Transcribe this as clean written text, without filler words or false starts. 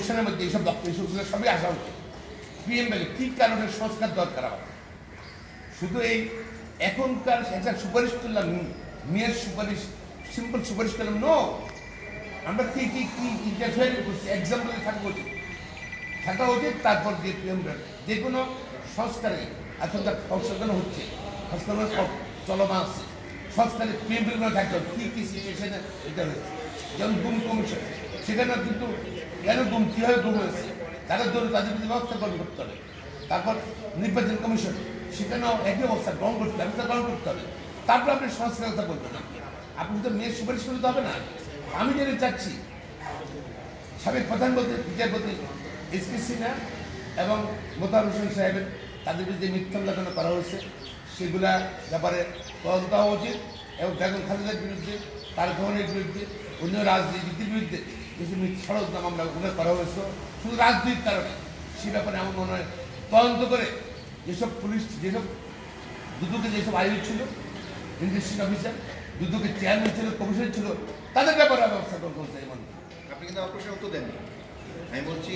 কমিশনের মধ্যে এইসব এইসবগুলো সবই আসা উচিত। পিএমএল কি কারণে সংস্কার দরকার হয়, শুধু এই এখনকার একটা সুপারিশ করলাম, মেয়ের সুপারিশ, সিম্পল সুপারিশ করলাম, নো, আমরা কি কি কি ইন্টারফেয়ার করছি, এক্সাম্পলে থাকা উচিত। তারপর যে পিএমএল যে কোনো সংস্কারে এখন তার সংশোধন হচ্ছে, সংস্কার চলমান আছে, সংস্কারে পিএমএল থাকতে হবে কী কী সিচুয়েশনে এটা হয়েছে। যেমন গুম কমিশন, সেখানে কিন্তু কেন গুম, কীভাবে গুম হয়েছে, তাদের জন্য তাদের বিরুদ্ধে ব্যবস্থা গ্রহণ করতে হবে। তারপর নির্বাচন কমিশন, সেখানেও একই অবস্থা গ্রহণ করতে হবে, ব্যবস্থা গ্রহণ করতে হবে। তারপর আপনি সংস্কার কথা বলবেন না, আপনি তো মেয়ের সুপারিশ করতে হবে না। আমি যেটা চাচ্ছি, সাবেক প্রধানমন্ত্রী বিচারপতি এসকে সিনহা এবং মোতাহার হোসেন সাহেবের তাদের বিরুদ্ধে মিথ্যাচারণা করা হয়েছে, সেগুলা ব্যাপারে তদন্ত হওয়া উচিত। এবং বেগম খালেদার বিরুদ্ধে, তার গ্রহণের বিরুদ্ধে, অন্য রাজনীতির বিরুদ্ধে কিছু ষড়যন্ত্র মামলা উল্লেখ করা হয়েছে শুধু রাজনীতির কারণে, সে ব্যাপারে আমার মনে হয় তদন্ত করে যেসব পুলিশ, যেসব দুদকে যেসব আইন ছিল, ইনভেস্টিগেশন অফিসার, দুদকের চেয়ারম্যান ছিল, কমিশন ছিল, তাদের ব্যাপারে ব্যবস্থা গ্রহণ করছে। আপনি কিন্তু আমার প্রশ্নের উত্তর দেননি। আমি বলছি